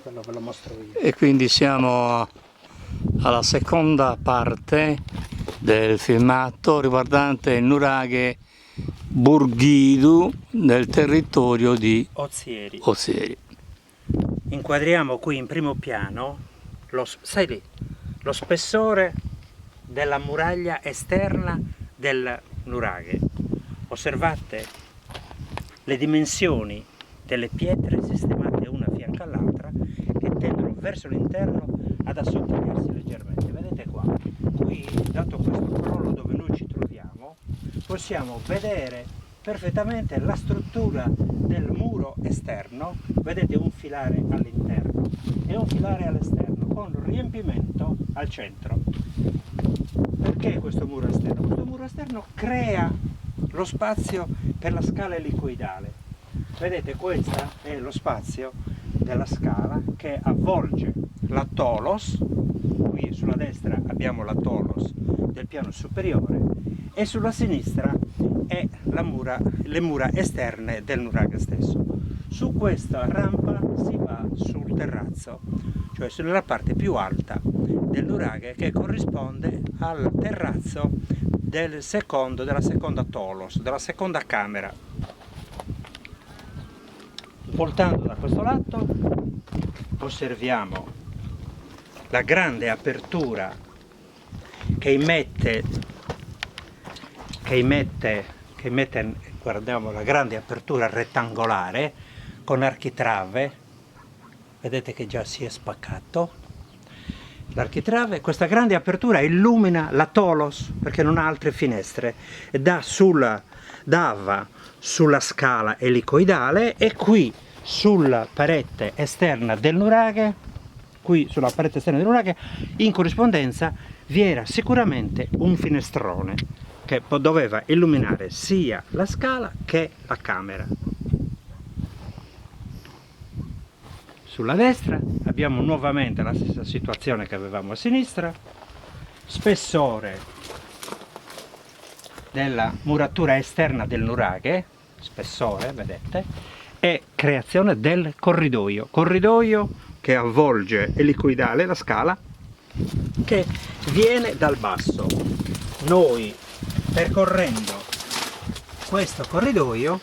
quello ve lo mostro io. E quindi siamo alla seconda parte del filmato riguardante il nuraghe Burghidu nel territorio di Ozieri. Ozieri. Inquadriamo qui in primo piano sai lì, lo spessore della muraglia esterna del nuraghe. Osservate le dimensioni delle pietre sistemate una a fianco all'altra che tendono verso l'interno ad assottigliarsi leggermente. Vedete qua, qui dato questo crollo dove noi ci troviamo, possiamo vedere perfettamente la struttura del muro esterno. Vedete un filare all'interno e un filare all'esterno con riempimento al centro. Perché questo muro esterno? Questo muro esterno crea lo spazio per la scala elicoidale. Vedete, questo è lo spazio della scala che avvolge la tolos. Qui sulla destra abbiamo la tolos del piano superiore e sulla sinistra è le mura esterne del nuraghe stesso. Su questa rampa si va sul terrazzo, cioè sulla parte più alta del nuraghe, che corrisponde al terrazzo della seconda tolos, della seconda camera. Voltando da questo lato osserviamo la grande apertura che immette, guardiamo la grande apertura rettangolare con architrave. Vedete che già si è spaccato l'architrave. Questa grande apertura illumina la tolos perché non ha altre finestre e dava sulla scala elicoidale, e qui sulla parete esterna del nuraghe, in corrispondenza vi era sicuramente un finestrone che doveva illuminare sia la scala che la camera. Sulla destra abbiamo nuovamente la stessa situazione che avevamo a sinistra, spessore della muratura esterna del nuraghe, spessore, vedete, e creazione del corridoio che avvolge elicoidale la scala, che viene dal basso. Noi, percorrendo questo corridoio,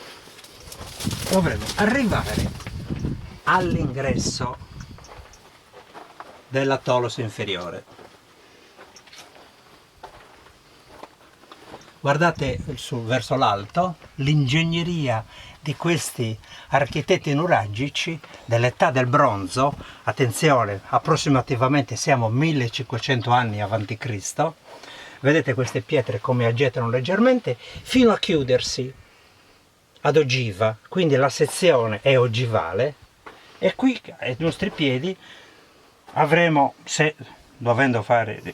dovremo arrivare all'ingresso della tolos inferiore. Guardate verso l'alto l'ingegneria di questi architetti nuragici dell'età del bronzo. Attenzione, approssimativamente siamo 1500 anni avanti Cristo. Vedete queste pietre come aggettano leggermente fino a chiudersi ad ogiva, quindi la sezione è ogivale, e qui ai nostri piedi avremo, se dovendo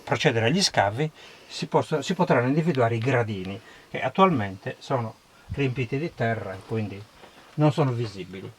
procedere agli scavi, si potranno individuare i gradini che attualmente sono riempiti di terra e quindi non sono visibili.